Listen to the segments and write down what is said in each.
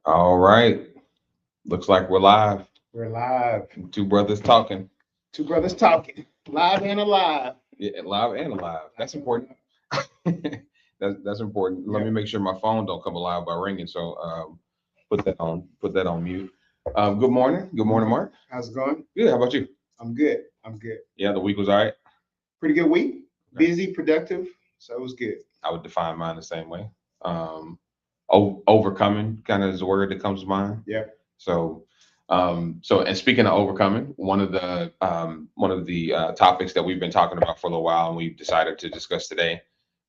All right. Looks like we're live. We're live. Two brothers talking. Two brothers talking. Live and alive. Yeah, live and alive. That's important. That's important. Let me Yep. make sure my phone don't come alive by ringing. So put that on mute. Good morning. Good morning, Mark. How's it going? Good. How about you? I'm good. I'm good. Yeah, the week was all right. Pretty good week. Okay. Busy, productive. So it was good. I would define mine the same way. Um, Overcoming kind of is the word that comes to mind. Yep. So, and speaking of overcoming, one of the topics that we've been talking about for a little while, and we've decided to discuss today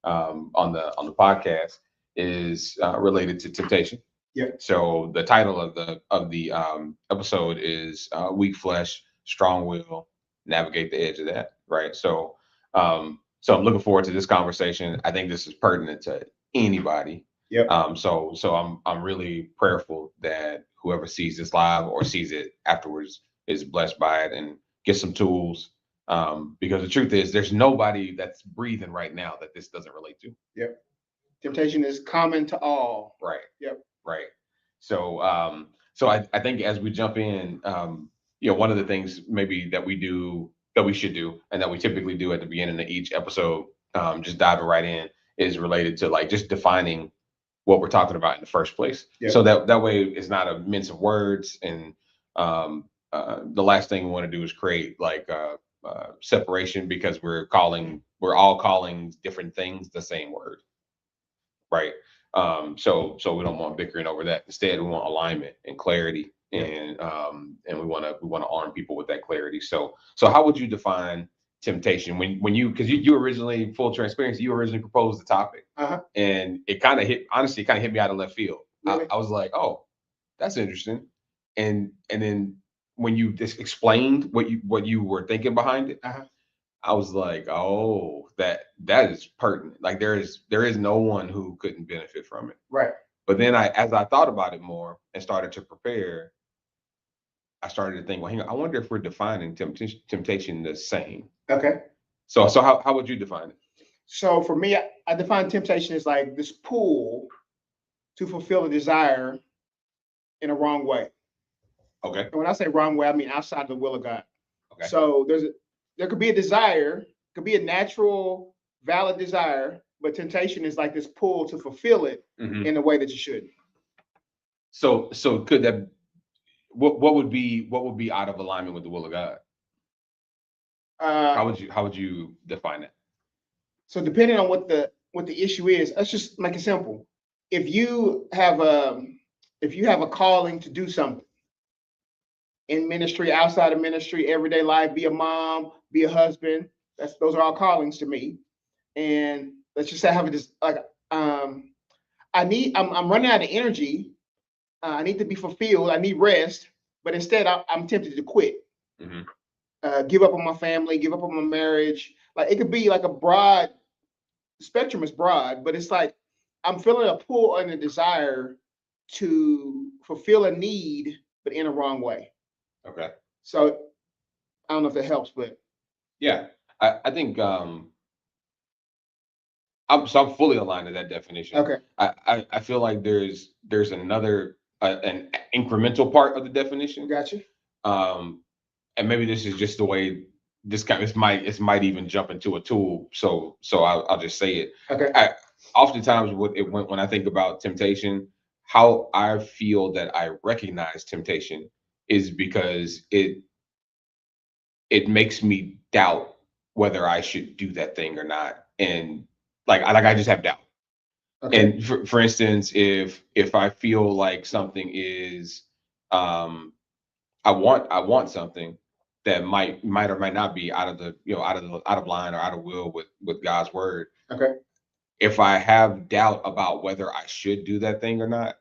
on the podcast is related to temptation. Yep. So the title of the episode is "Weak Flesh, Strong Will: Navigate the Edge of That." Right. So I'm looking forward to this conversation. I think this is pertinent to anybody. Yep. So I'm really prayerful that whoever sees this live or sees it afterwards is blessed by it and get some tools. Because the truth is, there's nobody that's breathing right now that this doesn't relate to. Yep. Temptation is common to all. Right. Yep. Right. So I think as we jump in, one of the things maybe that we should do and that we typically do at the beginning of each episode, just diving right in, is related to like just defining what we're talking about in the first place. Yep. So that way it's not a mince of words. And the last thing we want to do is create like separation because we're all calling different things the same word, right? So we don't want bickering over that. Instead, we want alignment and clarity, and we want to arm people with that clarity. So how would you define temptation when you because you originally, full transparency, you originally proposed the topic, Uh-huh. and it kind of hit me out of left field. Really? I was like, oh, that's interesting, and then when you just explained what you were thinking behind it, Uh-huh. I was like, oh, that is pertinent. Like there is no one who couldn't benefit from it. Right. But then as I thought about it more and started to prepare, I started to think, well, hang on, I wonder if we're defining temptation the same. Okay. So how would you define it? So for me, I define temptation as like this pull to fulfill a desire in a wrong way. Okay. And when I say wrong way, I mean outside the will of God. Okay. So there could be a desire, could be a natural, valid desire, but temptation is like this pull to fulfill it Hmm. in a way that you shouldn't. So could that what would be out of alignment with the will of God? Uh, How would you define it? so depending on what the issue is, let's just make it simple. If you have a if you have a calling to do something in ministry, outside of ministry, everyday life, be a mom, be a husband, those are all callings to me. And let's just say I have a like um I'm running out of energy. I need to be fulfilled. I need rest, but instead I'm tempted to quit, Hmm. give up on my family, give up on my marriage. Like it could be like a broad spectrum is broad, but it's like I'm feeling a pull and a desire to fulfill a need, but in a wrong way. Okay. So I don't know if that helps, but Yeah. I think I'm fully aligned to that definition. okay, I feel like there's another an incremental part of the definition, gotcha. um, and maybe this is just the way this might even jump into a tool. So I'll just say it. Okay, I oftentimes when I think about temptation, how I feel that I recognize temptation is because it makes me doubt whether I should do that thing or not, and like I just have doubt. okay, And for instance, if I feel like something is, um, I want something that might or might not be out of line or out of will with God's word. okay, If I have doubt about whether I should do that thing or not,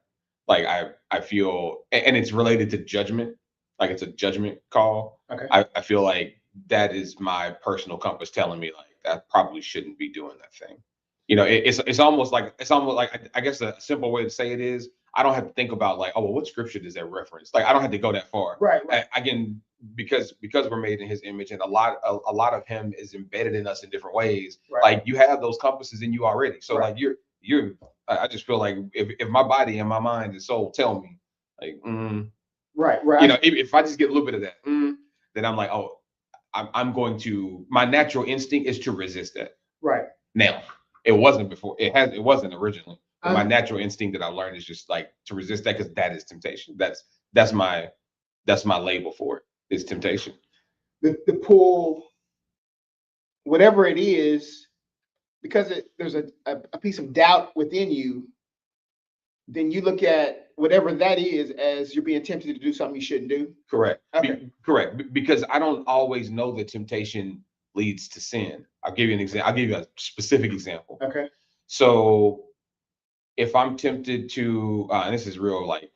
like I feel, and it's related to judgment, like it's a judgment call. okay. I feel like that is my personal compass telling me like I probably shouldn't be doing that thing. It's almost like I guess a simple way to say it is I don't have to think about like, oh well, what scripture does that reference? Like I don't have to go that far. Right, right, I can, because we're made in His image, and a lot of Him is embedded in us in different ways. right, Like you have those compasses in you already. So right. like you're I just feel like if my body and my mind and soul tell me Like, Right. you know, if I just get a little bit of that, then I'm like, oh, I'm going to. My natural instinct is to resist that. Right. Now, it wasn't before. It wasn't originally. But my Uh-huh. natural instinct that I learned is just like to resist that because that is temptation. That's my label for it. Is temptation. The pull, whatever it is, because there's a piece of doubt within you, then you look at whatever that is as you're being tempted to do something you shouldn't do. Correct. Okay. Correct. Because I don't always know that temptation leads to sin. I'll give you an example. I'll give you a specific example. Okay. So if I'm tempted to, and this is real like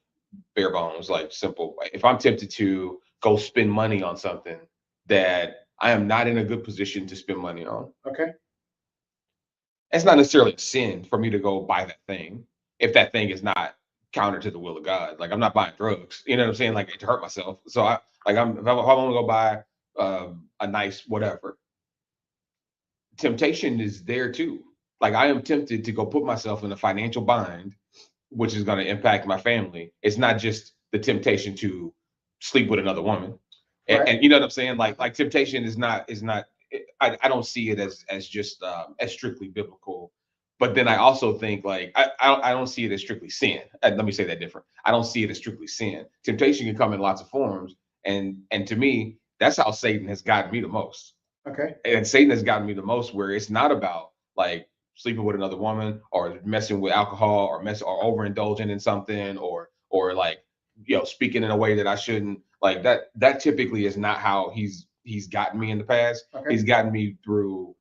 bare bones, like simple. If I'm tempted to go spend money on something that I am not in a good position to spend money on, Okay. it's not necessarily a sin for me to go buy that thing if that thing is not counter to the will of God. Like I'm not buying drugs, you know what I'm saying? Like to hurt myself. So if I want to go buy a nice whatever, temptation is there too. Like I am tempted to go put myself in a financial bind, which is going to impact my family. It's not just the temptation to sleep with another woman, Right. and you know what I'm saying. Like temptation is not. I don't see it as just as strictly biblical. But then I also think like I don't see it as strictly sin. Let me say that different. I don't see it as strictly sin. Temptation can come in lots of forms, and to me, that's how Satan has gotten me the most. Okay. And Satan has gotten me the most where it's not about like sleeping with another woman or messing with alcohol or overindulging in something or like speaking in a way that I shouldn't. Like that typically is not how he's gotten me in the past. Okay. He's gotten me through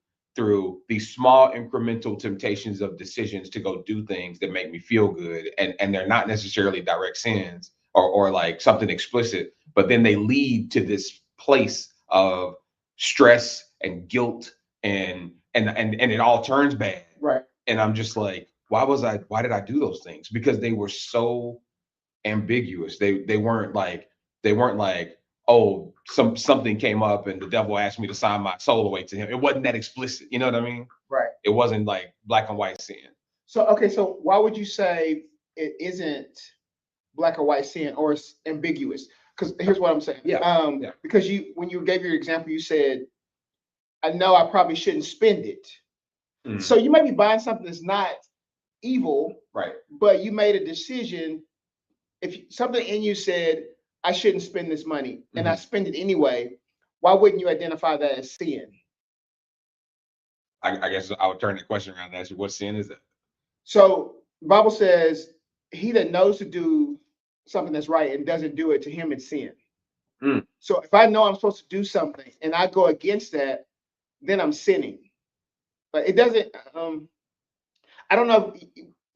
these small incremental temptations of decisions to go do things that make me feel good, and they're not necessarily direct sins or like something explicit, but then they lead to this place of stress and guilt and it all turns bad. Right. And I'm just like, why did I do those things? Because they were so ambiguous. They weren't like, oh, something came up and the devil asked me to sign my soul away to him. It wasn't that explicit. You know what I mean? Right. It wasn't like black and white sin. So okay, so why would you say it isn't black or white sin or it's ambiguous? Because here's what I'm saying. Yeah. Because when you gave your example, you said, I know I probably shouldn't spend it. So you may be buying something that's not evil, Right. but you made a decision. If something in you said, I shouldn't spend this money, and I spend it anyway, why wouldn't you identify that as sin? I guess I would turn the question around and ask you, what sin is that? So the Bible says, he that knows to do something that's right and doesn't do it, to him it's sin. So if I know I'm supposed to do something and I go against that, then I'm sinning. But it doesn't, I don't know.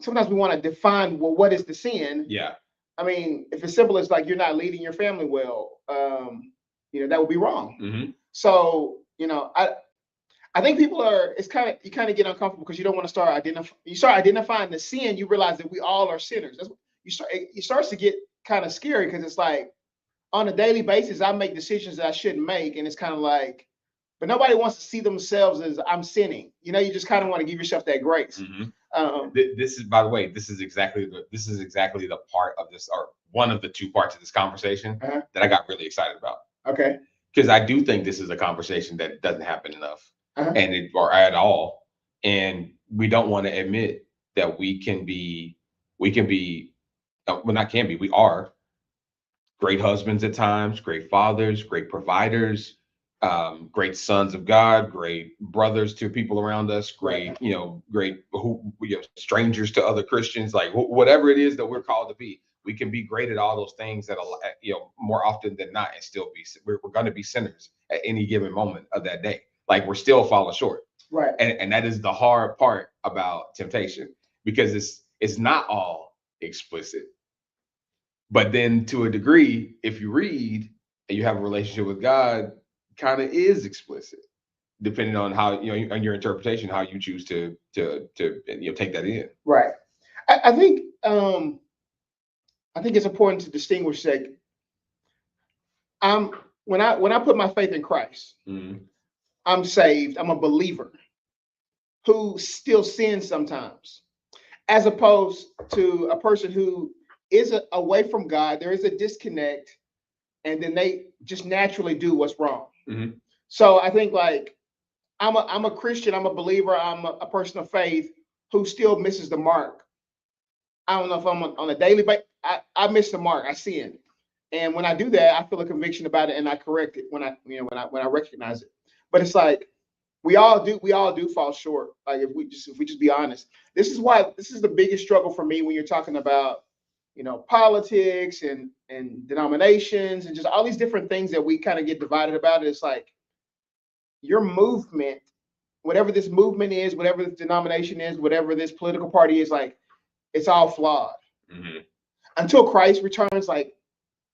Sometimes we want to define, well, what is the sin? Yeah. I mean, if it's simple as like you're not leading your family well, that would be wrong. So, I think people are. You kind of get uncomfortable because you don't want to start You start identifying the sin, you realize that we all are sinners. That's what you start. It starts to get kind of scary because it's like on a daily basis, I make decisions that I shouldn't make, and it's kind of like, but nobody wants to see themselves as I'm sinning. You just kind of want to give yourself that grace. This is, by the way, this is exactly the part of this, or one of the two parts of this conversation that I got really excited about. Okay. Because I do think this is a conversation that doesn't happen enough, or at all, and we don't want to admit that we are great husbands at times, great fathers, great providers, great sons of God, great brothers to people around us, great strangers to other Christians, like whatever it is that we're called to be. We can be great at all those things that more often than not, and still we're going to be sinners at any given moment of that day. Like we're still falling short, right? And that is the hard part about temptation, because it's not all explicit. But then to a degree, if you read and you have a relationship with God, kind of is explicit, depending on how, on your interpretation, how you choose to take that in. Right. I think it's important to distinguish that when I put my faith in Christ, I'm saved. I'm a believer who still sins sometimes, as opposed to a person who is away from God. There is a disconnect, and then they just naturally do what's wrong. Mm-hmm. So I think like I'm a Christian, I'm a believer, I'm a person of faith who still misses the mark. I don't know if I'm on a daily basis. I miss the mark. I sin, and when I do that, I feel a conviction about it, and I correct it when I recognize it. But it's like we all do fall short. Like if we just be honest, this is the biggest struggle for me when you're talking about politics and denominations and just all these different things that we kind of get divided about. It's like your movement, whatever this movement is, whatever this denomination is, whatever this political party is, like it's all flawed. Mm-hmm. Until Christ returns, like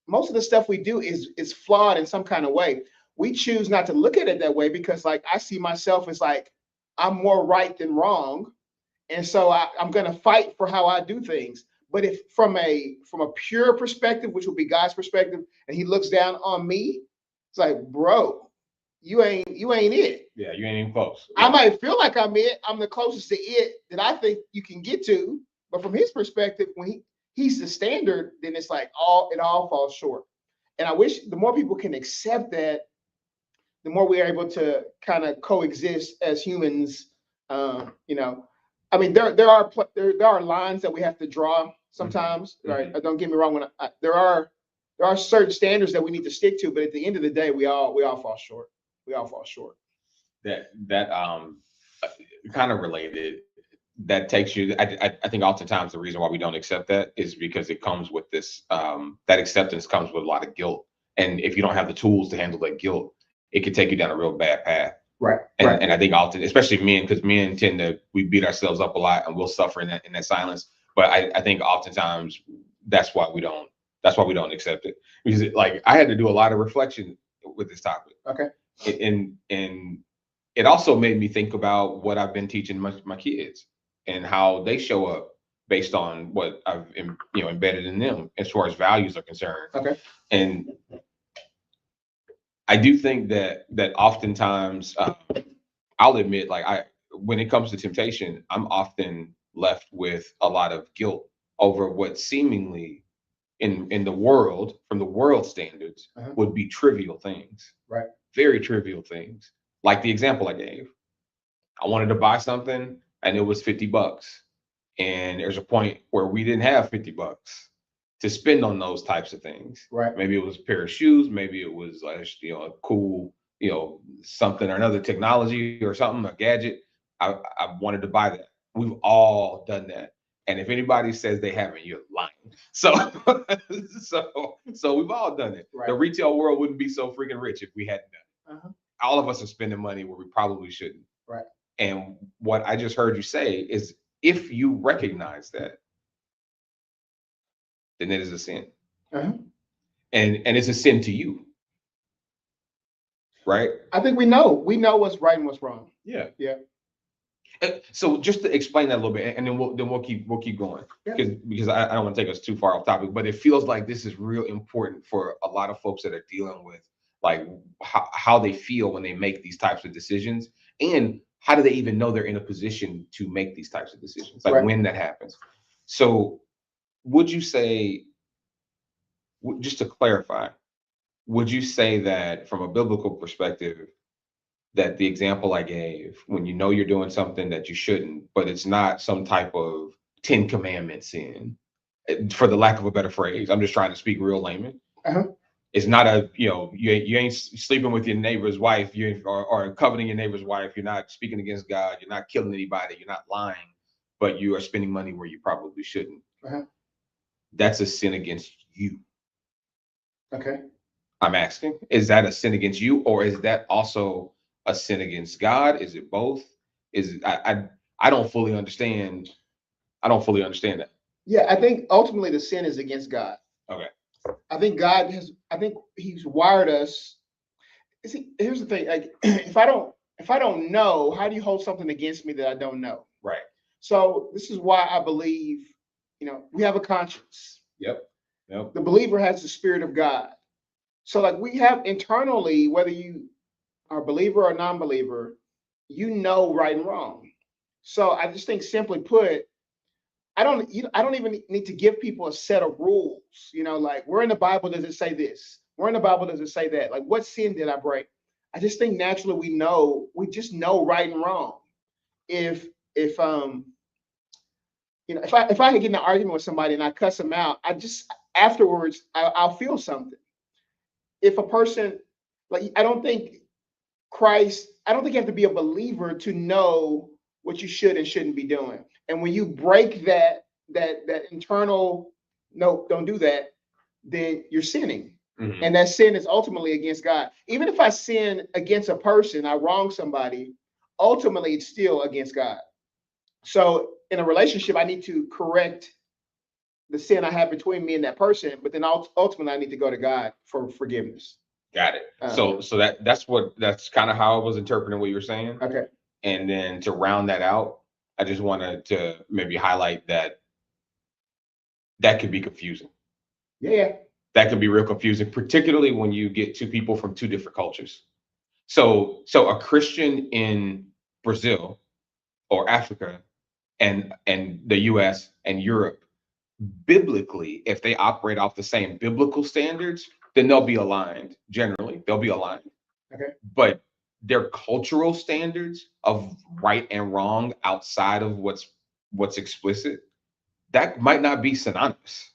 most of the stuff we do is flawed in some kind of way. We choose not to look at it that way because like I see myself as like I'm more right than wrong. And so I'm gonna fight for how I do things. But if from a pure perspective, which will be God's perspective, and he looks down on me, it's like, bro, you ain't it. Yeah, you ain't even close. I might feel like I'm it. I'm the closest to it that I think you can get to. But from his perspective, when he's the standard, then it's like it all falls short. And I wish the more people can accept that, the more we are able to kind of coexist as humans. I mean, there are lines that we have to draw sometimes. Mm-hmm. Right? Don't get me wrong. There are certain standards that we need to stick to, but at the end of the day, we all fall short. We all fall short. That kind of related. That takes you. I think oftentimes the reason why we don't accept that is because it comes with this. That acceptance comes with a lot of guilt, and if you don't have the tools to handle that guilt, it could take you down a real bad path. Right. And I think often, especially men, because men tend to we beat ourselves up a lot and we'll suffer in that silence. But I think oftentimes that's why we don't accept it. Because like I had to do a lot of reflection with this topic. Okay. And it also made me think about what I've been teaching my kids and how they show up based on what I've embedded in them as far as values are concerned. Okay. And I do think that oftentimes I'll admit, like when it comes to temptation, I'm often left with a lot of guilt over what seemingly in the world, from the world standards, would be trivial things. Right. Very trivial things. Like the example I gave. I wanted to buy something and it was $50. And there's a point where we didn't have $50 to spend on those types of things. Right. Maybe it was a pair of shoes, maybe it was like a cool, something or another technology or something, a gadget. I wanted to buy that. We've all done that. And if anybody says they haven't, you're lying. So so we've all done it. Right. The retail world wouldn't be so freaking rich if we hadn't done it. All of us are spending money where we probably shouldn't. Right. And what I just heard you say is if you recognize that, then it is a sin. And it's a sin to you. Right? I think we know what's right and what's wrong. Yeah. Yeah. So just to explain that a little bit, and then we'll keep going, because I don't want to take us too far off topic, but it feels like this is real important for a lot of folks that are dealing with like how they feel when they make these types of decisions, and how do they even know they're in a position to make these types of decisions, like when that happens. So would you say, just to clarify, would you say that from a biblical perspective, that the example I gave, when you know you're doing something that you shouldn't, but it's not some type of 10 commandments sin, for the lack of a better phrase, I'm just trying to speak real layman. It's not a, you ain't sleeping with your neighbor's wife, or coveting your neighbor's wife. You're not speaking against God. You're not killing anybody. You're not lying, but you are spending money where you probably shouldn't. That's a sin against you. Okay. I'm asking, is that a sin against you, or is that also a sin against God? Is it both? I don't fully understand. I don't fully understand that. Yeah, I think ultimately the sin is against God. Okay. I think he's wired us. See, here's the thing. Like, if I don't know, how do you hold something against me that I don't know? Right. So this is why I believe, we have a conscience. Yep. The believer has the Spirit of God. So like we have internally, whether you are a believer or non-believer, right and wrong. So I just think, simply put, I don't even need to give people a set of rules. Like, where in the Bible does it say this? Where in the Bible does it say that? Like, what sin did I break? I just think naturally we just know right and wrong. If if I get in an argument with somebody and I cuss them out, I just afterwards I'll feel something. If a person, like, I don't think you have to be a believer to know what you should and shouldn't be doing. And when you break that internal, no, don't do that, then you're sinning. Mhm. And that sin is ultimately against God. Even if I sin against a person, I wrong somebody, ultimately it's still against God. So in a relationship, I need to correct the sin I have between me and that person, but then ultimately I need to go to God for forgiveness. Got it. So that's kind of how I was interpreting what you were saying. Okay. And then to round that out, I just wanted to maybe highlight that that could be confusing. Yeah. That can be real confusing, particularly when you get two people from two different cultures. So a Christian in Brazil or Africa and the US and Europe, biblically, if they operate off the same biblical standards, then they'll be aligned. Generally, they'll be aligned. Okay. But their cultural standards of right and wrong outside of what's explicit, that might not be synonymous.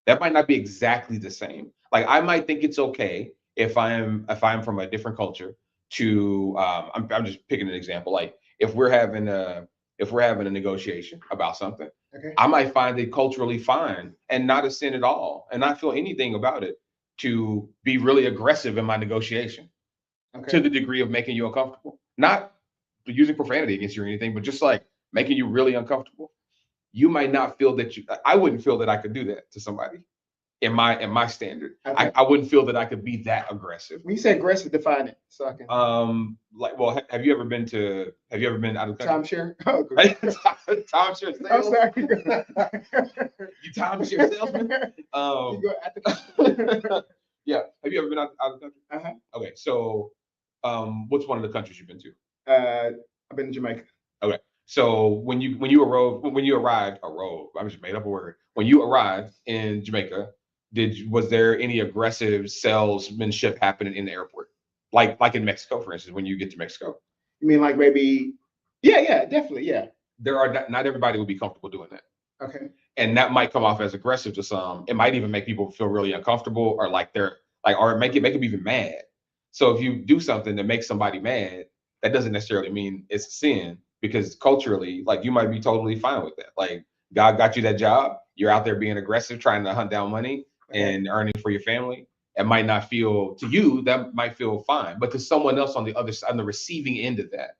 That might not be exactly the same. Like, I might think it's okay if I'm from a different culture to I'm just picking an example. Like, if we're having a negotiation about something, Okay. I might find it culturally fine and not a sin at all, and not feel anything about it to be really aggressive in my negotiation Okay. to the degree of making you uncomfortable. Not using profanity against you or anything, but just like making you really uncomfortable. You might not feel that I wouldn't feel that I could do that to somebody in my standard. Okay. I wouldn't feel that I could be that aggressive. When you say aggressive, define it so I can. Like, well, have you ever been out of the country? Timeshare. Oh, good. Timeshare I'm sales. sorry. You timeshare salesman. You go at the. Yeah. Have you ever been out of the country? Uh-huh. Okay. So, what's one of the countries you've been to? I've been to Jamaica. Okay. So when you arrived, I just made up a word. When you arrived in Jamaica, was there any aggressive salesmanship happening in the airport? Like in Mexico, for instance, when you get to Mexico, You mean like maybe? Yeah, definitely, yeah. there are not everybody would be comfortable doing that. Okay. And that might come off as aggressive to some. It might even make people feel really uncomfortable, or like they're like, or make them even mad. So if you do something that makes somebody mad, that doesn't necessarily mean it's a sin, because culturally, like, you might be totally fine with that. Like, God got you that job, you're out there being aggressive, trying to hunt down money Okay. and earning for your family. It might not feel to you, that might feel fine, but to someone else on the other side, on the receiving end of that,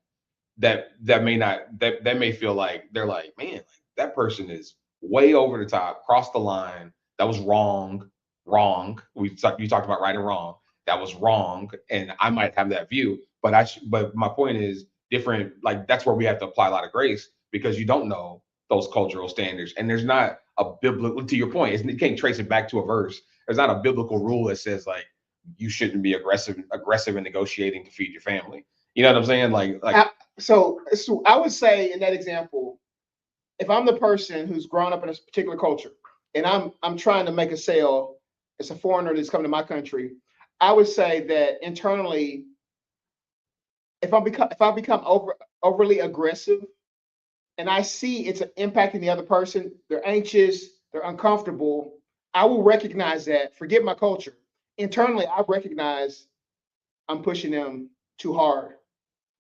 that may not, that may feel like they're like, man, like, that person is way over the top, crossed the line. That was wrong. Wrong. You talked about right and wrong. That was wrong, and I might have that view, but but my point is different. Like, that's where we have to apply a lot of grace, because you don't know those cultural standards, and there's not a biblical. To your point, you can't trace it back to a verse. There's not a biblical rule that says, like, you shouldn't be aggressive in negotiating to feed your family. You know what I'm saying? So I would say in that example, if I'm the person who's grown up in a particular culture and I'm trying to make a sale, it's a foreigner that's coming to my country, I would say that internally, if I become overly aggressive and I see it's impacting the other person, they're anxious, they're uncomfortable, I will recognize that. Forget my culture. Internally, I recognize I'm pushing them too hard.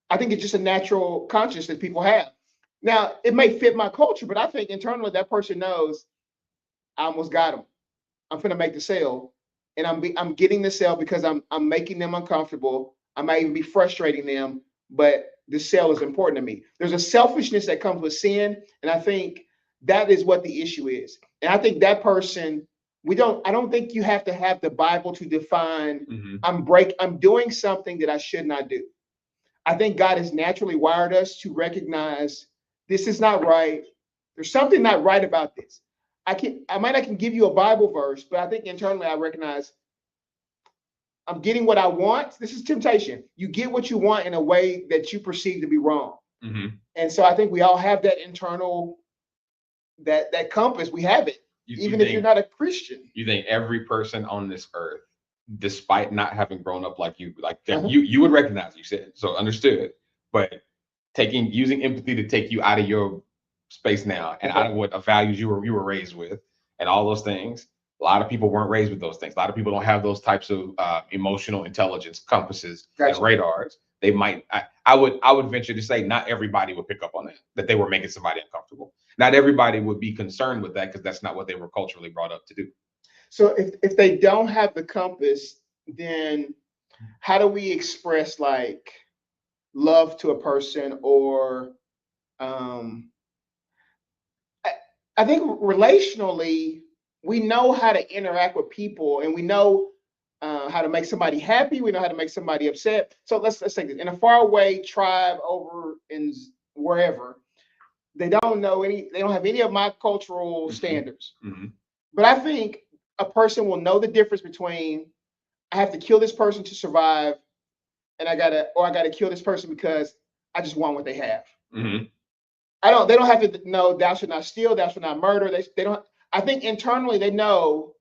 I think it's just a natural conscience that people have. Now, it may fit my culture, but I think internally that person knows I almost got them. I'm going to make the sale, and I'm getting the sale because I'm making them uncomfortable. I might even be frustrating them, but the sale is important to me. There's a selfishness that comes with sin, and I think that is what the issue is. And I think that person, I don't think you have to have the Bible to define I'm doing something that I should not do. I think God has naturally wired us to recognize this is not right. There's something not right about this. I might not can give you a Bible verse, but I think internally I recognize I'm getting what I want. This is temptation. You get what you want in a way that you perceive to be wrong. Mm-hmm. And so I think we all have that internal that compass, we have it, even if think, you're not a Christian. You think every person on this earth, despite not having grown up like you, Uh-huh. you would recognize, you said, so understood, but using empathy to take you out of your space now and out of what values you were raised with and all those things. A lot of people weren't raised with those things. A lot of people don't have those types of emotional intelligence compasses and radars. They might. I would venture to say not everybody would pick up on that they were making somebody uncomfortable. Not everybody would be concerned with that because that's not what they were culturally brought up to do. So if they don't have the compass, then how do we express like love to a person, or I think relationally, we know how to interact with people, and we know how to make somebody happy. We know how to make somebody upset. So let's take this in a faraway tribe over in wherever. They don't know any. They don't have any of my cultural standards. Mm-hmm. But I think a person will know the difference between I have to kill this person to survive, and I gotta kill this person because I just want what they have. Mm-hmm. They don't have to know thou should not steal, thou should not murder. They don't. I think internally they know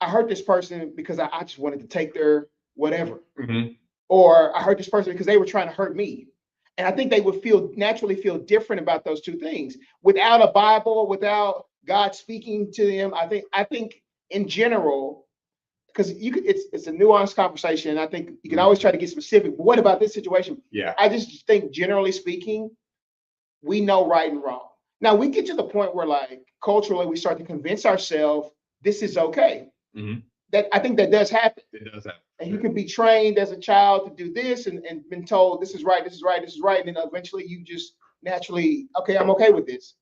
I hurt this person because I just wanted to take their whatever. Mm-hmm. Or I hurt this person because they were trying to hurt me. And I think they would naturally feel different about those two things. Without a Bible, without God speaking to them, I think in general, because it's a nuanced conversation. And I think you can always try to get specific. But what about this situation? Yeah. I just think generally speaking, we know right and wrong. Now we get to the point where like culturally we start to convince ourselves this is okay. Mm-hmm. That I think that does happen. It does happen. And you can be trained as a child to do this and been told this is right, this is right, this is right. And then eventually you just naturally, okay, I'm okay with this.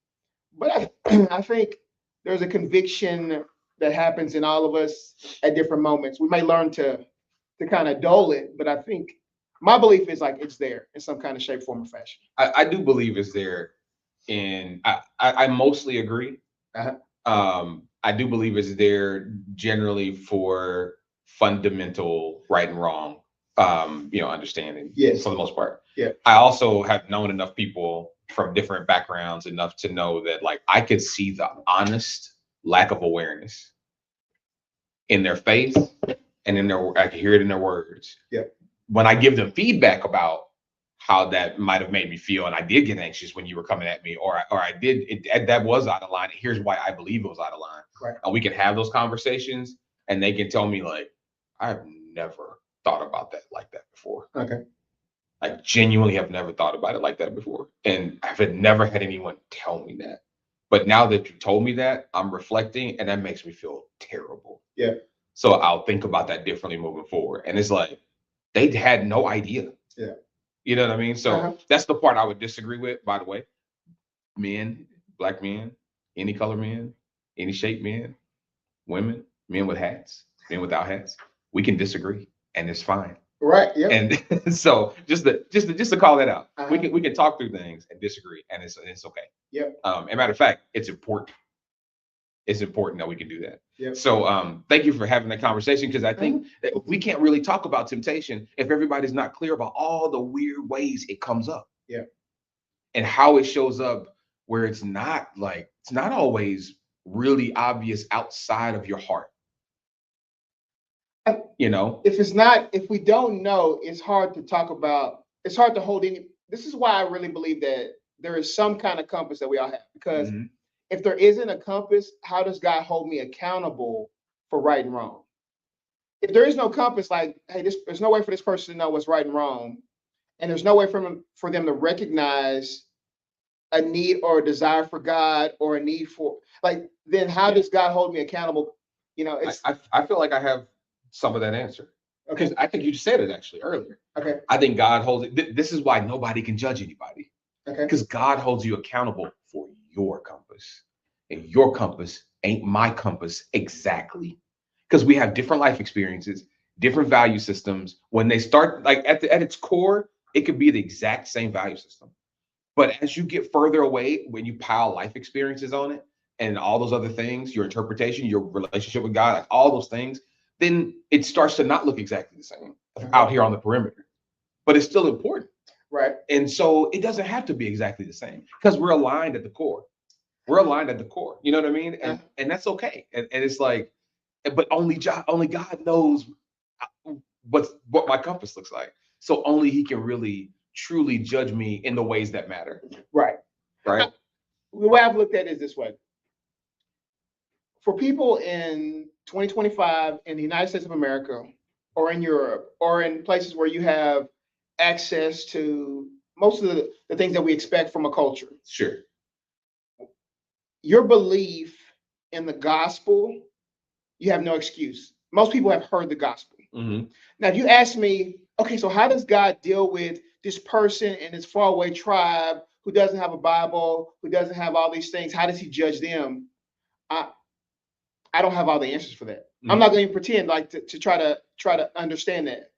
But I think there's a conviction that happens in all of us at different moments. We may learn to kind of dull it, but I think my belief is like it's there in some kind of shape, form, or fashion. I do believe it's there, and I mostly agree. I do believe it's there generally for fundamental right and wrong, understanding. Yes. For the most part. Yeah. I also have known enough people from different backgrounds enough to know that like I could see the honest lack of awareness in their face and I can hear it in their words. Yeah. When I give them feedback about how that might have made me feel, and I did get anxious when you were coming at me, or I did that was out of line. Here's why I believe it was out of line. Right. And we can have those conversations, and they can tell me like, I've never thought about that like that before. Okay. I genuinely have never thought about it like that before, and I've never had anyone tell me that. But now that you told me that, I'm reflecting, and that makes me feel terrible. Yeah. So I'll think about that differently moving forward. And it's like they had no idea. Yeah. You know what I mean? So that's the part I would disagree with, by the way. Men, black men, any color men, any shape men, women, men with hats, men without hats. We can disagree, and it's fine. Right. Yeah. And so just to call that out, we can talk through things and disagree, and it's okay. Yeah. As a matter of fact, it's important. It's important that we can do that. Yeah. So thank you for having that conversation, because I think that we can't really talk about temptation if everybody's not clear about all the weird ways it comes up. Yeah. And how it shows up where it's not always really obvious outside of your heart. If we don't know, it's hard to talk about. It's hard to hold any. This is why I really believe that there is some kind of compass that we all have, because if there isn't a compass, how does God hold me accountable for right and wrong? If there is no compass, like, hey, there's no way for this person to know what's right and wrong, and there's no way for them to recognize a need or a desire for God or a need for, like, then how does God hold me accountable? I feel like I have some of that answer. Okay. I think you just said it actually earlier. Okay. I think God holds it. This is why nobody can judge anybody. Okay. Because God holds you accountable for your compass. And your compass ain't my compass exactly. Because we have different life experiences, different value systems. When they start, like at its core, it could be the exact same value system. But as you get further away, when you pile life experiences on it and all those other things, your interpretation, your relationship with God, like all those things, then it starts to not look exactly the same out here on the perimeter. But it's still important. Right. And so it doesn't have to be exactly the same because we're aligned at the core. We're aligned at the core. You know what I mean? And that's okay. And it's like, but only God knows what my compass looks like. So only He can really truly judge me in the ways that matter. Right. Right. The way I've looked at it is this way. For people in 2025 in the United States of America or in Europe or in places where you have access to most of the things that we expect from a culture, Sure. your belief in the gospel, you have no excuse. Most people have heard the gospel. Mm-hmm. Now, if you ask me, okay, so how does God deal with this person in this faraway tribe who doesn't have a Bible, who doesn't have all these things? How does He judge them? I don't have all the answers for that. I'm not going to pretend like to try to understand that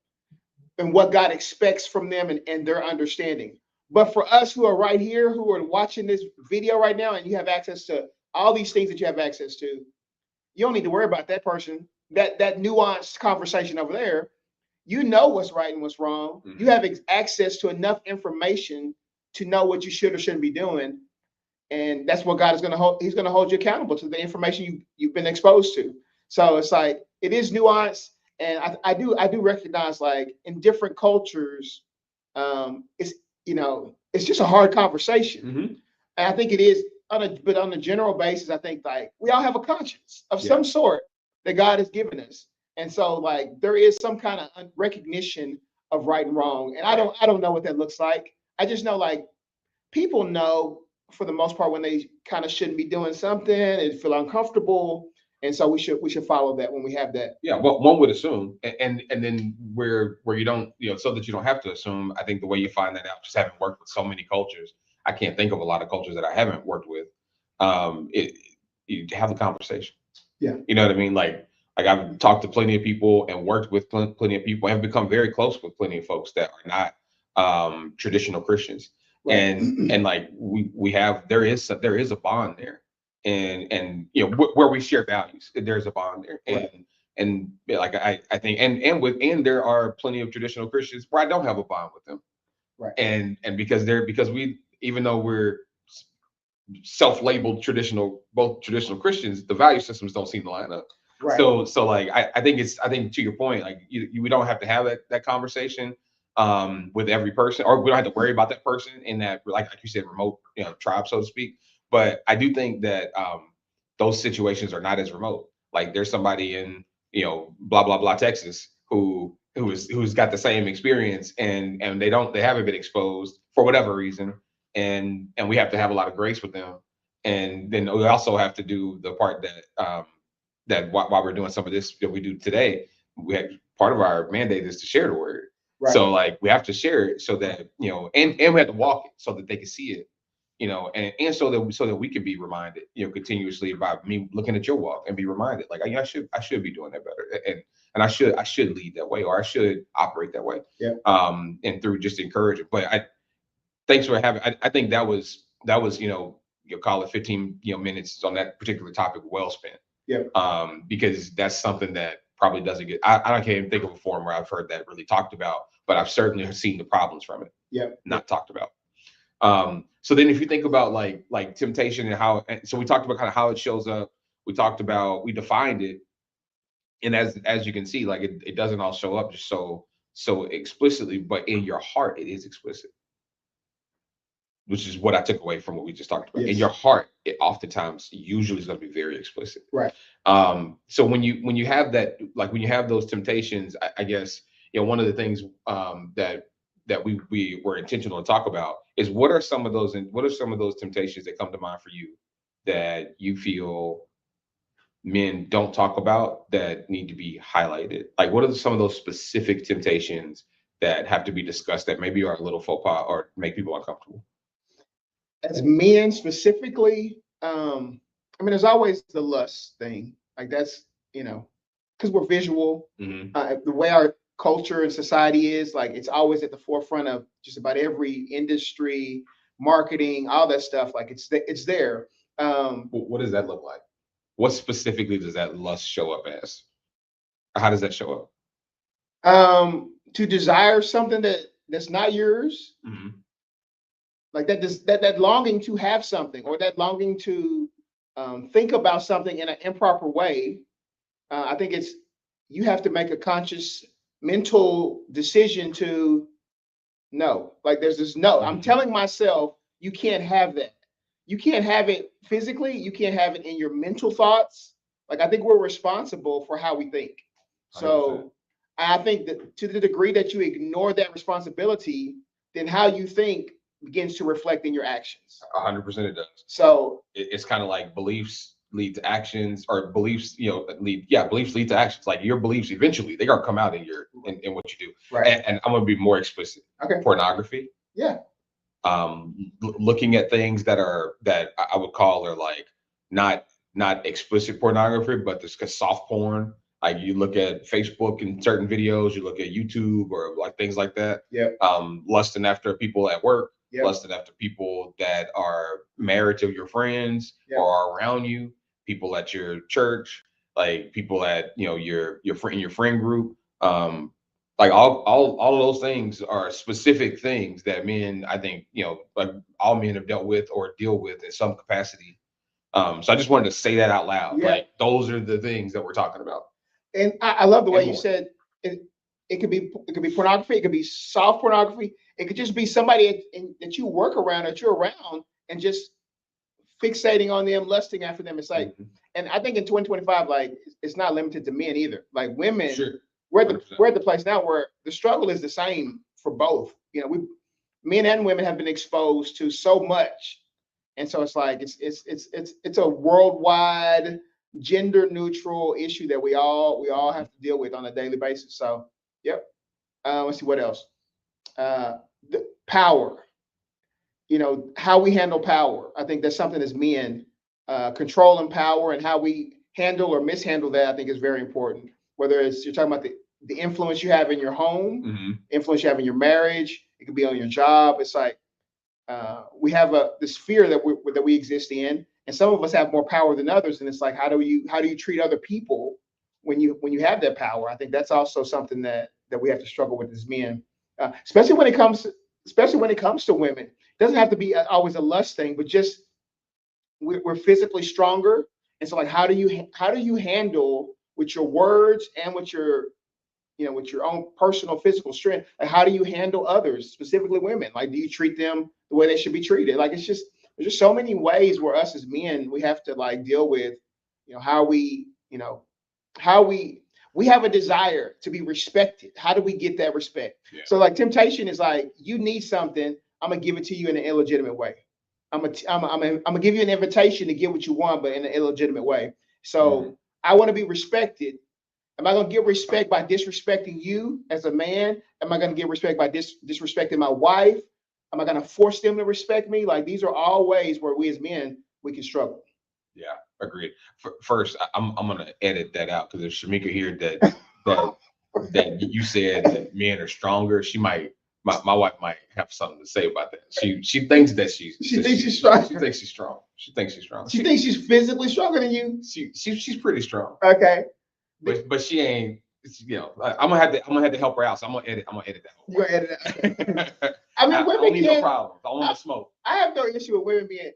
and what God expects from them and their understanding. But for us who are right here, who are watching this video right now, and you have access to all these things that you have access to, you don't need to worry about that person, that nuanced conversation over there. You know what's right and what's wrong. Mm-hmm. You have access to enough information to know what you should or shouldn't be doing. And that's what God is going to hold. He's going to hold you accountable to the information you've been exposed to. So it's like, it is nuanced. And I do recognize, like, in different cultures, it's, it's just a hard conversation. Mm-hmm. And I think it is but on a general basis, I think, like, we all have a conscience of some sort that God has given us. And so, like, there is some kind of recognition of right and wrong. And I don't know what that looks like. I just know, like, people know for the most part when they kind of shouldn't be doing something and feel uncomfortable. And so we should follow that when we have that. Yeah, well, one would assume, and then where you don't, so that you don't have to assume. I think the way you find that out, just having worked with so many cultures, I can't think of a lot of cultures that I haven't worked with. You have the conversation. Yeah. You know what I mean? Like I've talked to plenty of people and worked with plenty of people. And have become very close with plenty of folks that are not traditional Christians. Right. And like we have, there is a bond there. And where we share values, there's a bond there. And like I think and there are plenty of traditional Christians where I don't have a bond with them. Right. And because we, even though we're self-labeled both traditional Christians, the value systems don't seem to line up. Right. So like I think to your point, like we don't have to have that conversation with every person, or we don't have to worry about that person in that, like you said, remote tribe, so to speak. But I do think that those situations are not as remote. Like there's somebody in blah blah blah Texas who's got the same experience, and they haven't been exposed for whatever reason, and we have to have a lot of grace with them. And then we also have to do the part that while we're doing some of this that we do today, part of our mandate is to share the word. Right. So like we have to share it so that and we have to walk it so that they can see it, and so that we can be reminded, continuously about me looking at your walk and be reminded, like I should be doing that better, and I should lead that way, or I should operate that way. Yeah. And through just encouraging. But thanks for having. I think that was you'll call it 15 minutes on that particular topic well spent. Yeah. Because that's something that probably doesn't get. I can't even think of a forum where I've heard that really talked about, but I've certainly seen the problems from it. Yeah. Not talked about. So then if you think about like temptation and so we talked about kind of how it shows up. We defined it, and as you can see, like it doesn't all show up just so explicitly, but in your heart it is explicit, which is what I took away from what we just talked about. Yes. In your heart, it oftentimes usually is going to be very explicit. Right. So when you have that, like when you have those temptations, I guess one of the things that we were intentional to talk about is what are some of those temptations that come to mind for you that you feel men don't talk about that need to be highlighted? Like what are some of those specific temptations that have to be discussed that maybe are a little faux pas or make people uncomfortable? As men specifically, there's always the lust thing. Like that's, because we're visual. Mm-hmm. The way our culture and society is, like, it's always at the forefront of just about every industry, marketing, all that stuff. Like it's there. What does that look like? What specifically does that lust show up as? How does that show up? To desire something that's not yours. Mm-hmm. Like that longing to have something, or that longing to think about something in an improper way. I think you have to make a conscious mental decision to no. Like there's this no. I'm telling myself you can't have that. You can't have it physically. You can't have it in your mental thoughts. Like I think we're responsible for how we think. 100%. So I think that to the degree that you ignore that responsibility, then how you think begins to reflect in your actions. 100% it does. So It's kind of like beliefs lead to actions, or beliefs, beliefs lead to actions. Like your beliefs eventually they're gonna come out in what you do. right. And I'm gonna be more explicit. Okay. Pornography. Yeah. Looking at things that I would call are like not explicit pornography, but this soft porn. Like you look at Facebook and certain videos, you look at YouTube or like things like that. Yeah. Lusting after people at work, Yep. lusting after people that are married to your friends Yep. or are around you, people at your church, like people at your friend group. Like all of those things are specific things that men, I think, like all men have dealt with or deal with in some capacity. So I just wanted to say that out loud. Yeah. Like those are the things that we're talking about. And I love the way And you more. said it. It could be pornography. It could be soft pornography. It could just be somebody that you work around, that you're around, and just fixating on them, lusting after them. It's like, and I think in 2025, like it's not limited to men either. Like women, Sure. we're at the place now where the struggle is the same for both. Men and women have been exposed to so much, and so it's like it's a worldwide gender neutral issue that we all have to deal with on a daily basis. So, yep. Let's see what else. The power. How we handle power. I think that's something as men, control and power, and how we handle or mishandle that. I think is very important. Whether it's you're talking about the influence you have in your home, influence you have in your marriage, it could be on your job. It's like we have the sphere that we exist in, and some of us have more power than others. And it's like how do you treat other people when you have that power? I think that's also something that we have to struggle with as men, especially when it comes to women. It doesn't have to be always a lust thing, but just we're physically stronger, and so like how do you handle with your words and with your with your own personal physical strength, like how do you handle others, specifically women? Like, do you treat them the way they should be treated? Like, there's just so many ways where us as men, we have to like deal with, how we have a desire to be respected. How do we get that respect? Yeah. So like temptation is like, you need something, I'm gonna give it to you in an illegitimate way. I'm gonna give you an invitation to get what you want, but in an illegitimate way. So I want to be respected. Am I going to get respect by disrespecting you as a man? Am I going to get respect by disrespecting my wife? Am I going to force them to respect me? Like, these are all ways where we as men, we can struggle. Yeah, agreed. First, I'm going to edit that out because if Shamika heard that you said that men are stronger, she might. My wife might have something to say about that. She thinks that she's strong. She thinks she's strong. She thinks she's strong. She thinks she's physically stronger than you. She's pretty strong. Okay. But she ain't. I'm gonna have to help her out. So I'm gonna edit that. You're gonna edit that. I mean, I women don't need no can't. problems. I want to smoke. I have no issue with women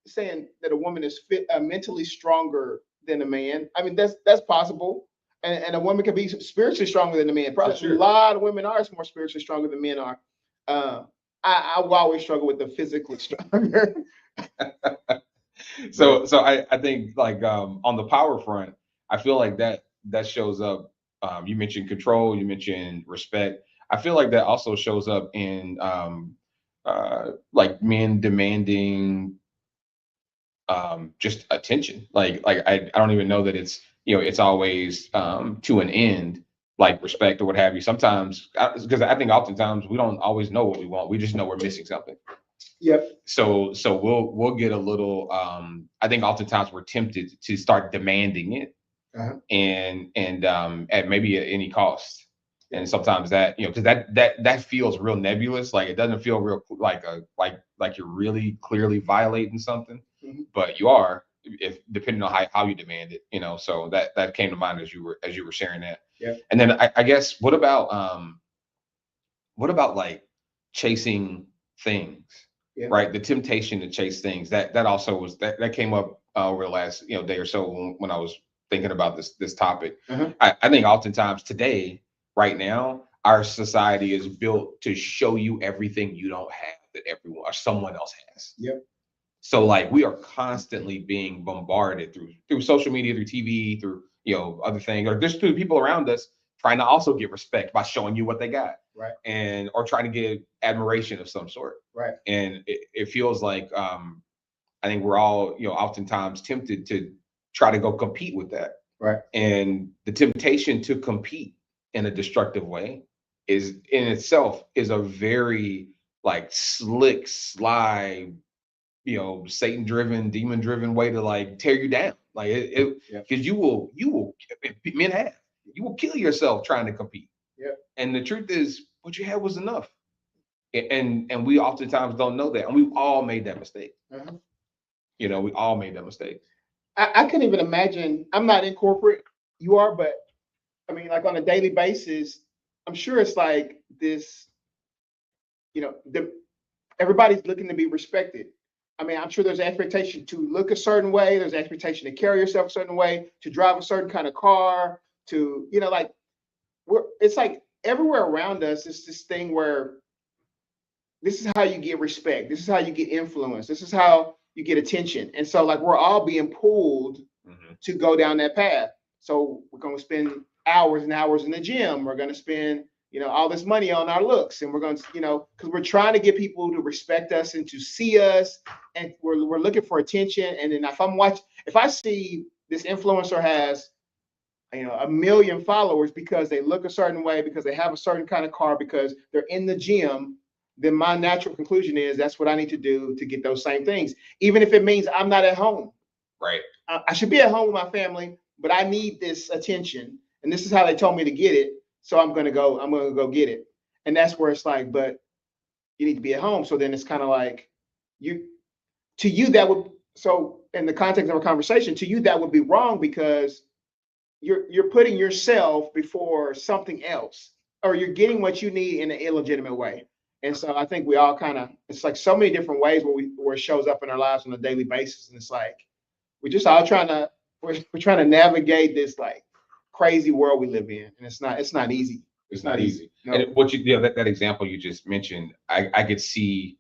saying that a woman is mentally stronger than a man. I mean, that's possible, and a woman can be spiritually stronger than a man. Probably Sure. A lot of women are more spiritually stronger than men are. I will always struggle with the physically stronger. So I think like on the power front, I feel like that shows up. You mentioned control, you mentioned respect. I feel like that also shows up in like men demanding just attention. Like I don't even know that it's always to an end, like respect or what have you. Sometimes because I think oftentimes we don't always know what we want. We just know we're missing something. Yep. So we'll get a little I think oftentimes we're tempted to start demanding it. And at maybe at any cost. And sometimes that, because that feels real nebulous. Like it doesn't feel real like you're really clearly violating something, but you are, if depending on how you demand it, so that came to mind as you were sharing that. Yeah. And then I guess what about like chasing things? Yeah. right? The temptation to chase things that also was that came up over the last day or so when I was thinking about this topic. Uh-huh. I think oftentimes today, right now, our society is built to show you everything you don't have that everyone or someone else has. Yep. So like we are constantly being bombarded through social media, through TV, through other things, or just through people around us trying to also get respect by showing you what they got, Right. and or trying to get admiration of some sort. Right. And it feels like I think we're all oftentimes tempted to try to go compete with that. Right. And the temptation to compete in a destructive way is in itself is a very like slick, sly, Satan driven, demon driven way to like tear you down. Like it Yeah. because you will men have you will kill yourself trying to compete. Yeah. And the truth is what you had was enough. And we oftentimes don't know that. And we've all made that mistake. Uh-huh. We all made that mistake. I couldn't even imagine. I'm not in corporate. You are, but I mean, like on a daily basis, I'm sure it's like this. Everybody's looking to be respected. I mean, I'm sure there's an expectation to look a certain way. There's an expectation to carry yourself a certain way, to drive a certain kind of car, to like it's like everywhere around us. It's this thing where this is how you get respect. This is how you get influence. This is how you get attention. And so like we're all being pulled to go down that path. So we're going to spend hours and hours in the gym. We're going to spend, all this money on our looks, and we're going to, because we're trying to get people to respect us and to see us, and we're looking for attention. And then if I see this influencer has, 1 million followers because they look a certain way, because they have a certain kind of car, because they're in the gym, then my natural conclusion is that's what I need to do to get those same things, even if it means I'm not at home. Right. I should be at home with my family, but I need this attention, and this is how they told me to get it. So I'm gonna go get it, and that's where it's like, but you need to be at home. So then it's kind of like to you that would, so in the context of a conversation, to you that would be wrong, because you're putting yourself before something else, or you're getting what you need in an illegitimate way. And so I think we all it's like so many different ways where it shows up in our lives on a daily basis, and it's like we're just all we're trying to navigate this like crazy world we live in, and it's not easy. It's not easy. No. And what that example you just mentioned, I could see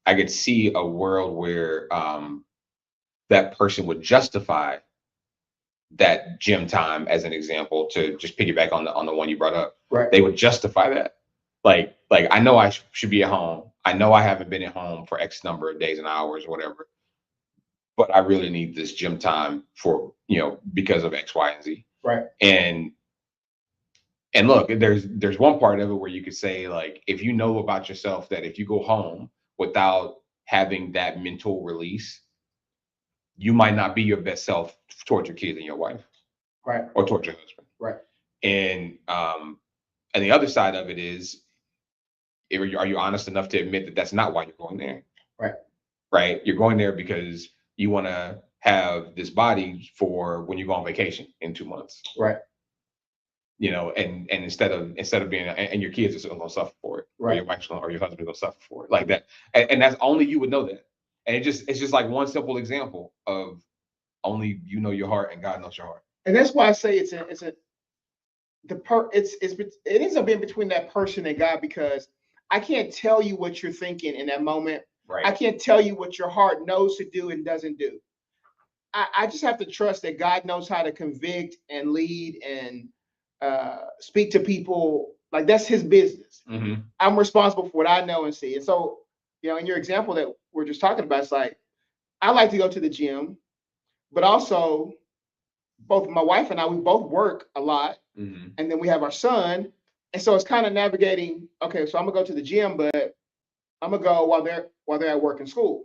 a world where that person would justify that gym time as an example, to just piggyback on the one you brought up. Right. They would justify that. Like I know I should be at home. I know I haven't been at home for X number of days and hours or whatever, but I really need this gym time for, because of X, Y, and Z. Right. And look, there's one part of it where you could say, like, if you know about yourself that if you go home without having that mental release, you might not be your best self towards your kids and your wife. Right. Or towards your husband. Right. And the other side of it is, are you honest enough to admit that that's not why you're going there? Right. Right. You're going there because you want to have this body for when you go on vacation in 2 months. Right. And instead of being, and your kids are going to suffer for it, right, or your wife's or your husband's going to suffer for it, like that, and that's only you would know that, and it's just like one simple example of only you know your heart and God knows your heart. And that's why I say it ends up being between that person and God, because I can't tell you what you're thinking in that moment. Right. I can't tell you what your heart knows to do and doesn't do. I just have to trust that God knows how to convict and lead and speak to people. Like, that's his business. Mm-hmm. I'm responsible for what I know and see. And so, in your example that we're just talking about, it's like, I like to go to the gym, but also both my wife and I, we both work a lot. Mm-hmm. And then we have our son. And so it's kind of navigating, okay, so I'm gonna go to the gym, but I'm gonna go while they're at work and school.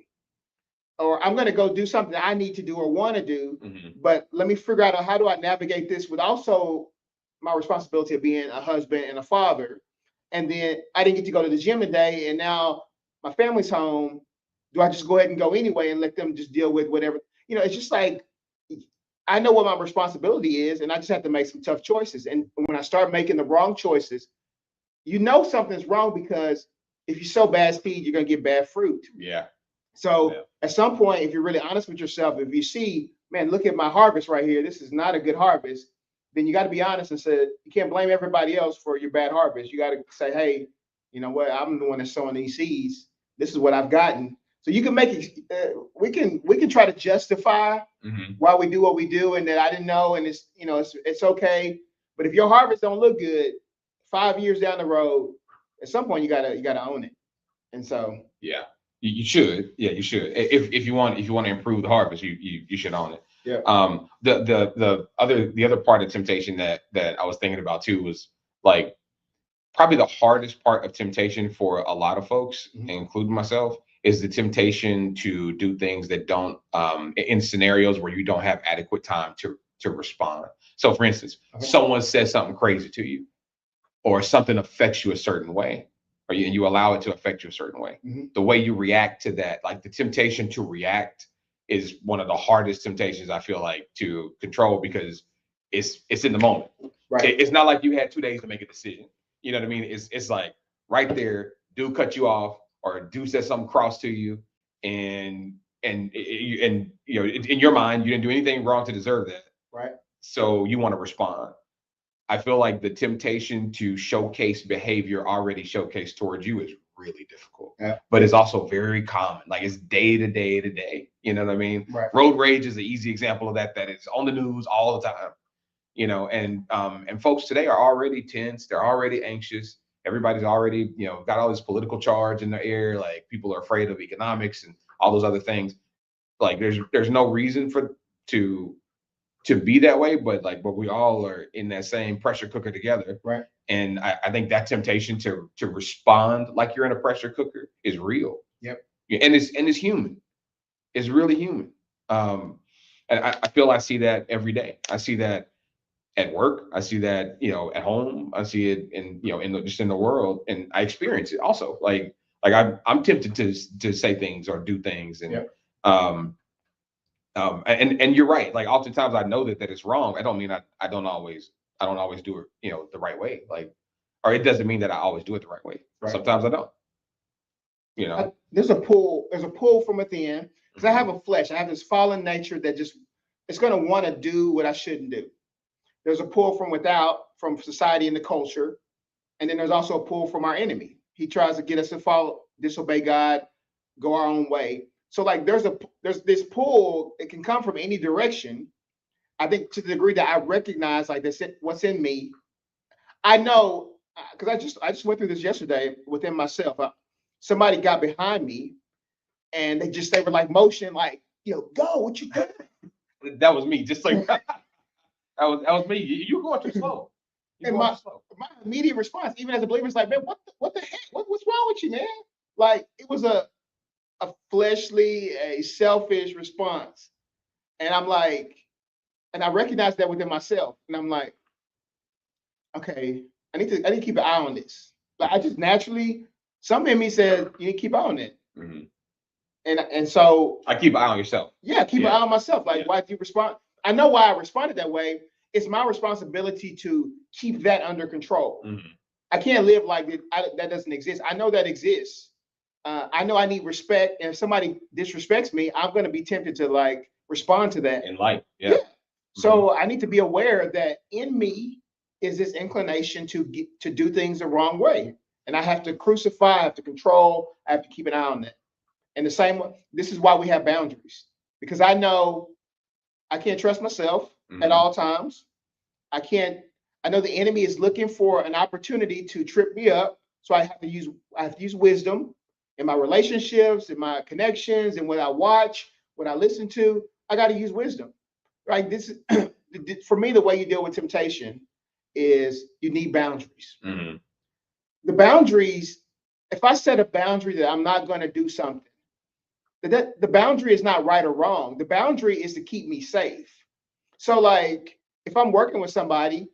Or I'm gonna go do something I need to do or want to do, mm-hmm. but let me figure out how do I navigate this with also my responsibility of being a husband and a father. And then I didn't get to go to the gym today, and now my family's home. Do I just go ahead and go anyway and let them just deal with whatever? It's just like, I know what my responsibility is, and I just have to make some tough choices. And when I start making the wrong choices, something's wrong, because if you sow bad seed, you're gonna get bad fruit. Yeah. So Yeah. at some point, if you're really honest with yourself, if you see, man, look at my harvest right here, this is not a good harvest, then you got to be honest and say you can't blame everybody else for your bad harvest. You got to say, hey, you know what? I'm the one that's sowing these seeds. This is what I've gotten. So you can make it. We can try to justify why we do what we do, and that I didn't know, and it's okay. But if your harvest don't look good, 5 years down the road, at some point you gotta own it. And so yeah, you should. Yeah, you should. If you want to improve the harvest, you should own it. yeah, The other part of temptation that I was thinking about too was like probably the hardest part of temptation for a lot of folks, including myself, is the temptation to do things that don't in scenarios where you don't have adequate time to respond. So for instance, someone says something crazy to you, or something affects you a certain way, or you allow it to affect you a certain way. The way you react to that, like the temptation to react, is one of the hardest temptations I feel like to control, because it's in the moment. right. It's not like you had 2 days to make a decision. You know what I mean? It's like right there, dude cut you off, or dude said something cross to you, and in your mind you didn't do anything wrong to deserve that. Right. So you want to respond. I feel like the temptation to showcase behavior already showcased towards you is really difficult. Yeah. But it's also very common. Like it's day to day to day. You know what I mean? Right. Road rage is an easy example of that. That is on the news all the time. And folks today are already tense. They're already anxious. Everybody's already, got all this political charge in the air. Like people are afraid of economics and all those other things. Like there's no reason to be that way, but we all are in that same pressure cooker together. Right. And I think that temptation to respond like you're in a pressure cooker is real. Yep. Yeah, and it's human. It's really human. And I feel I see that every day. I see that at work. I see that, at home. I see it just in the world, and I experience it also. Like I'm tempted to say things or do things, and Yep. and you're right. Like oftentimes I know that it's wrong. I don't mean I don't always do it, the right way. Like, or it doesn't mean that I always do it the right way. Right. Sometimes I don't. There's a pull from within, because I have a flesh. I have this fallen nature that it's going to want to do what I shouldn't do. There's a pull from without, from society and the culture, and then there's also a pull from our enemy. He tries to get us to disobey God, go our own way. So like there's this pull. It can come from any direction. I think to the degree that I recognize like this, what's in me. I know, because I just went through this yesterday within myself. Somebody got behind me, and they were like motion, like, go, what you doing? That was me. Just like that was me. You going too slow. And my immediate response, even as a believer, is like, man, what the heck? What's wrong with you, man? Like it was a fleshly, a selfish response. And I'm like, and I recognize that within myself. And I'm like, okay, I need to keep an eye on this. Like I just naturally, something in me said, you need to keep an eye on it. And so I keep an eye on yourself. Yeah, keep an eye on myself. Like, why do you respond? I know why I responded that way. It's my responsibility to keep that under control. I can't live like it. That doesn't exist. I know that exists. I know I need respect, and if somebody disrespects me, I'm going to be tempted to like respond to that in life. Yeah. So I need to be aware that in me is this inclination to do things the wrong way, and I have to crucify, I have to control, I have to keep an eye on that. And this is why we have boundaries, because I know I can't trust myself at all times. I know the enemy is looking for an opportunity to trip me up, so I have to use wisdom in my relationships, in my connections, and what I watch, what I listen to. I got to use wisdom, right? This is for me, the way you deal with temptation is you need boundaries. The boundaries, if I set a boundary that I'm not going to do something, the boundary is not right or wrong. The boundary is to keep me safe. So like if I'm working with somebody,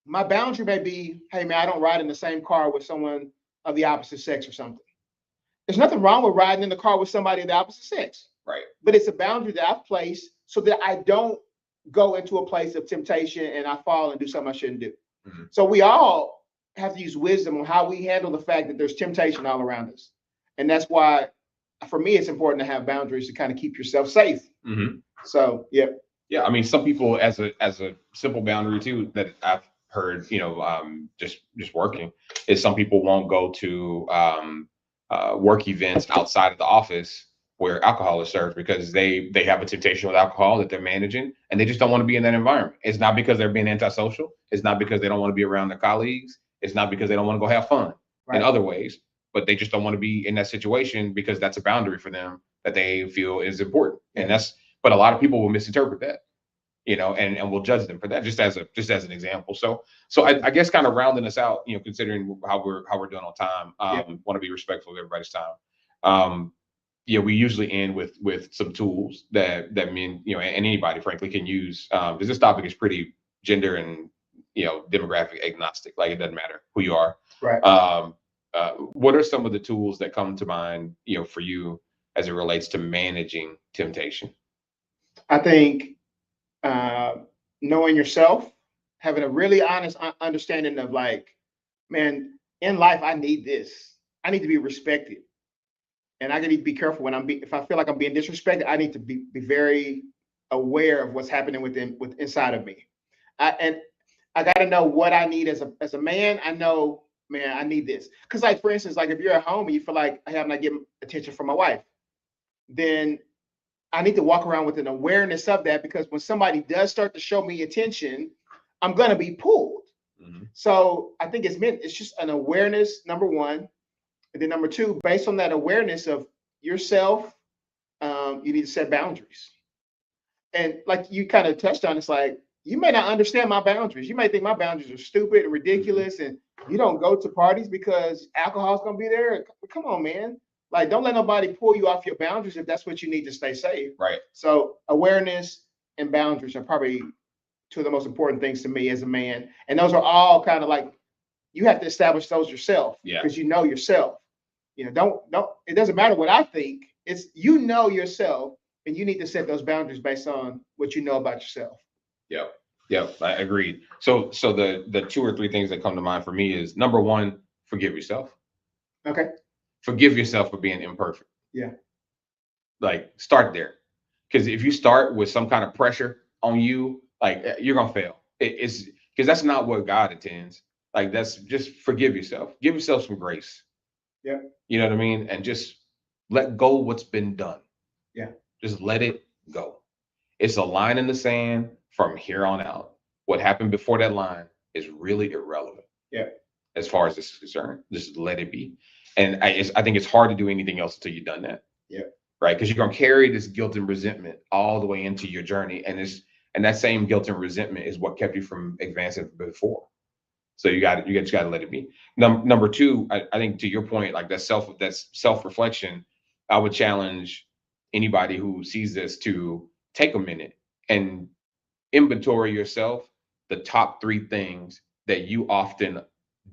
my boundary may be, hey man, I don't ride in the same car with someone of the opposite sex or something. There's nothing wrong with riding in the car with somebody of the opposite sex. Right. But it's a boundary that I've placed so that I don't go into a place of temptation and I fall and do something I shouldn't do. So we all have to use wisdom on how we handle the fact that there's temptation all around us. And that's why, for me, it's important to have boundaries to kind of keep yourself safe. Mm-hmm. So, yeah. Yeah, I mean, some people, as a simple boundary too that I've heard, just working, is some people won't go to work events outside of the office where alcohol is served because they have a temptation with alcohol that they're managing, and they just don't want to be in that environment. It's not because they're being antisocial. It's not because they don't want to be around their colleagues. It's not because they don't want to go have fun in other ways, but they just don't want to be in that situation because that's a boundary for them that they feel is important. And but a lot of people will misinterpret that, and will judge them for that, just as an example. So I guess kind of rounding us out, considering how we're doing on time, want to be respectful of everybody's time. We usually end with some tools that men, and anybody frankly can use, because this topic is pretty gender and demographic agnostic. Like, it doesn't matter who you are. Right. What are some of the tools that come to mind, for you as it relates to managing temptation? I think knowing yourself, having a really honest understanding of, like, man, in life, I need this. I need to be respected. And I need to be careful when if I feel like I'm being disrespected, I need to be very aware of what's happening inside of me. And I got to know what I need as a man. I know, man, I need this. Because, like, for instance, like, if you're at home and you feel like I have not getting attention from my wife, then I need to walk around with an awareness of that, because when somebody does start to show me attention, I'm going to be pulled. Mm-hmm. So I think it's just an awareness, number one. And then number two, based on that awareness of yourself, you need to set boundaries. And like you kind of touched on, it's like, you may not understand my boundaries. You may think my boundaries are stupid and ridiculous, and you don't go to parties because alcohol's going to be there. Come on, man. Like, don't let nobody pull you off your boundaries if that's what you need to stay safe. Right. So awareness and boundaries are probably two of the most important things to me as a man. And those are all kind of like, you have to establish those yourself. Yeah. Because you know yourself. Don't, it doesn't matter what I think. It's, yourself, and you need to set those boundaries based on what you know about yourself. Yeah, I agreed. So the two or three things that come to mind for me is, number one, forgive yourself. Okay. Forgive yourself for being imperfect. Yeah. Like, start there. Because if you start with some kind of pressure on you, like, you're going to fail. It's because that's not what God intends. Like, that's just forgive yourself. Give yourself some grace. Yeah. You know what I mean? And just let go what's been done. Yeah. Just let it go. It's a line in the sand from here on out. What happened before that line is really irrelevant. Yeah. As far as this is concerned, just let it be. And I think it's hard to do anything else until you've done that. Yeah. Right. Because you're going to carry this guilt and resentment all the way into your journey. And that same guilt and resentment is what kept you from advancing before. So you just got to let it be. Number two, I think, to your point, like, that's self-reflection. I would challenge anybody who sees this to take a minute and inventory yourself, the top three things that you often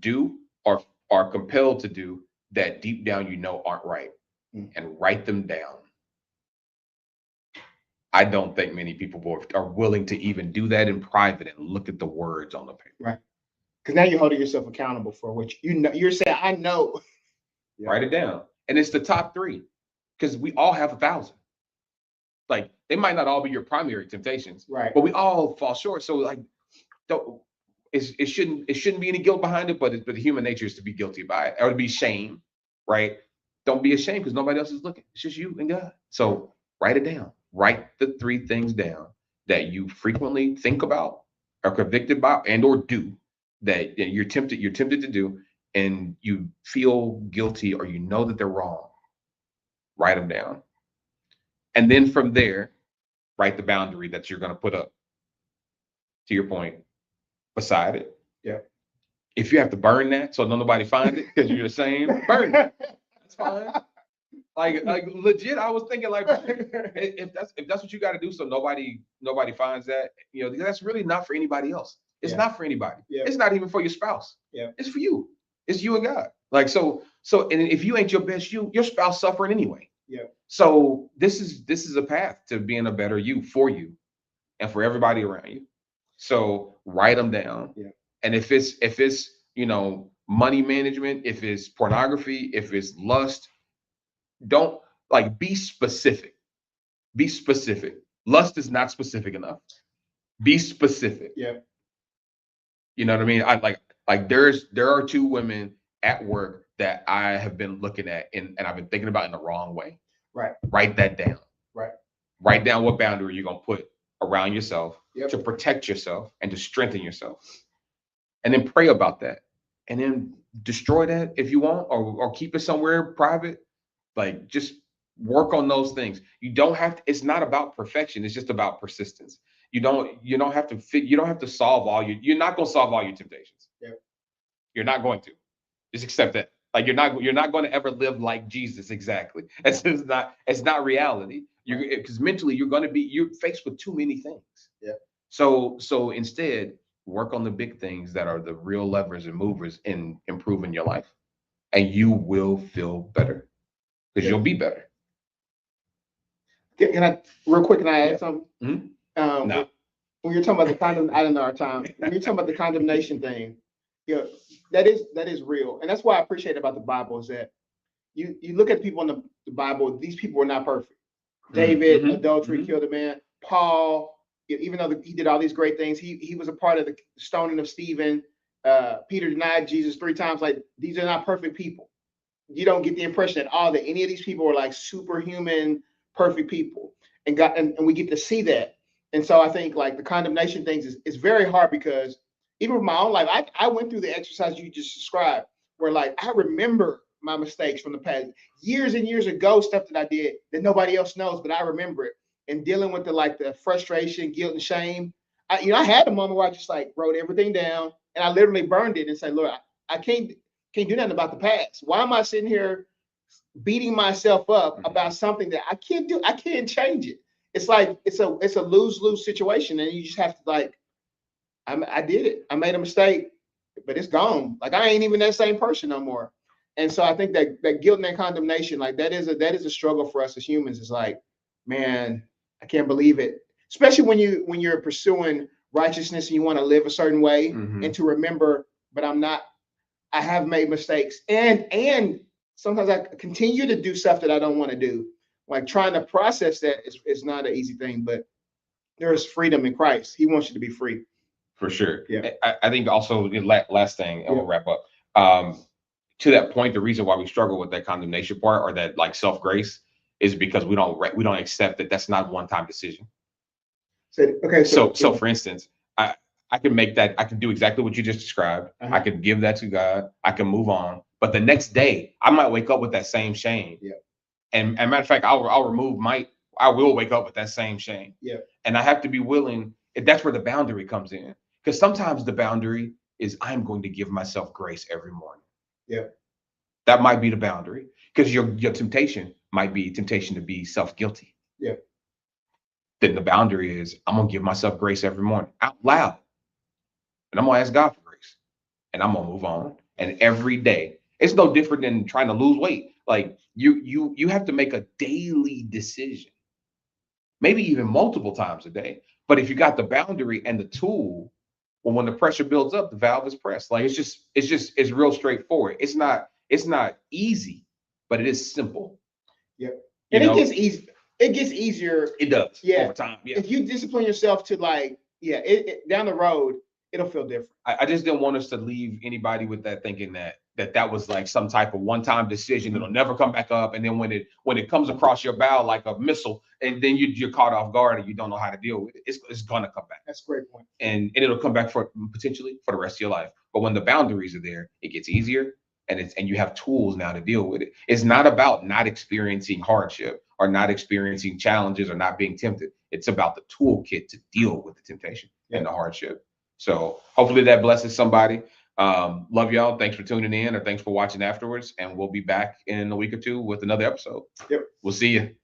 do or are compelled to do that deep down aren't right, and write them down. I don't think many people are willing to even do that in private and look at the words on the paper. Right. Because now you're holding yourself accountable for what you're saying, I know. Yeah. Write it down. And it's the top three, because we all have 1,000. Like, they might not all be your primary temptations, right? But we all fall short. So, like, it shouldn't be any guilt behind it, but the human nature is to be guilty by it, or to be shame, right? Don't be ashamed because nobody else is looking. It's just you and God. So write it down. Write the three things down that you frequently think about, are convicted by, and or do, that you're tempted to do, and you feel guilty or that they're wrong. Write them down. And then from there, write the boundary that you're going to put up, to your point, beside it. Yeah. If you have to burn that so nobody finds it because you're ashamed, burn it. That's fine. Like legit, I was thinking, like, if that's what you got to do so nobody finds that, that's really not for anybody else. It's not for anybody. Yeah. It's not even for your spouse. Yeah. It's for you. It's you and God. Like, so and if you ain't your best you, your spouse suffering anyway. Yeah. So this is a path to being a better you, for you and for everybody around you. So write them down. Yeah. And if it's money management, if it's pornography, if it's lust, don't like be specific. Be specific. Lust is not specific enough. Be specific. Yeah. You know what I mean? I like there are two women at work that I have been looking at and I've been thinking about in the wrong way. Right. Write that down. Right. Write down what boundary you're gonna put around yourself Yep. to protect yourself and to strengthen yourself. And then pray about that. And then destroy that if you want, or keep it somewhere private. Like just work on those things. You don't have to, it's not about perfection, it's just about persistence. You don't have to you don't have to solve all you're not gonna solve all your temptations. Yep. You're not going to. Just accept that. Like you're not going to ever live like Jesus exactly. It's not reality. You're because mentally you're faced with too many things. Yeah. So instead, work on the big things that are the real levers and movers in improving your life. And you will feel better. Because you'll be better. Can I real quick, can I add something? Mm-hmm. No. When you're talking about I don't know our time. When you're talking about the condemnation thing, that is real. And that's why I appreciate about the Bible is that you look at people in the Bible, these people were not perfect. David, adultery, killed a man. Paul, even though he did all these great things, he was a part of the stoning of Stephen. Peter denied Jesus 3 times. Like, these are not perfect people. You don't get the impression at all that any of these people are like superhuman, perfect people. And we get to see that. And so I think like the condemnation things is very hard because even with my own life, I went through the exercise you just described where like I remember my mistakes from the past years and years ago, stuff that I did that nobody else knows, but I remember it. And dealing with the frustration, guilt, and shame. I had a moment where I just like wrote everything down and I literally burned it and said, Lord, I can't do nothing about the past. Why am I sitting here beating myself up about something that I can't do? I can't change it. It's like it's a lose-lose situation, and you just have to like, I did it. I made a mistake, but it's gone. Like I ain't even that same person no more. And so I think that guilt and condemnation, like that is a struggle for us as humans. It's like, man, I can't believe it. Especially when you're pursuing righteousness and you want to live a certain way, and to remember, but I have made mistakes, and sometimes I continue to do stuff that I don't want to do. Like trying to process that is not an easy thing, but there is freedom in Christ. He wants you to be free. For sure. Yeah. I think also the last thing, and we'll wrap up. To that point, the reason why we struggle with that condemnation part or that like self-grace is because we don't accept that that's not a one-time decision. So for instance, I can make that, I can do exactly what you just described. I can give that to God. I can move on. But the next day, I might wake up with that same shame. Yeah. And matter of fact, I will wake up with that same shame. Yeah. And I have to be willing. That's where the boundary comes in. Because sometimes the boundary is I'm going to give myself grace every morning. Yeah. That might be the boundary. Because your temptation might be temptation to be self-guilty. Yeah. Then the boundary is I'm gonna give myself grace every morning out loud. And I'm gonna ask God for grace. And I'm gonna move on. And every day, it's no different than trying to lose weight. Like you have to make a daily decision, maybe even multiple times a day. But if you got the boundary and the tool, well, when the pressure builds up, the valve is pressed. Like it's real straightforward. It's not easy, but it is simple. Yeah. And it gets easy. It gets easier. It does. Yeah. Over time. Yeah. If you discipline yourself to like, down the road, it'll feel different. I just didn't want us to leave anybody with that thinking that was like some type of one-time decision that'll never come back up. And then when it comes across your bow like a missile, and then you're caught off guard and you don't know how to deal with it, it's gonna come back. That's a great point. And it'll come back for potentially for the rest of your life. But when the boundaries are there, it gets easier, and you have tools now to deal with it. It's not about not experiencing hardship or not experiencing challenges or not being tempted. It's about the toolkit to deal with the temptation and the hardship. So hopefully that blesses somebody. Love y'all. Thanks for tuning in, or thanks for watching afterwards. And we'll be back in a week or two with another episode. Yep. We'll see you.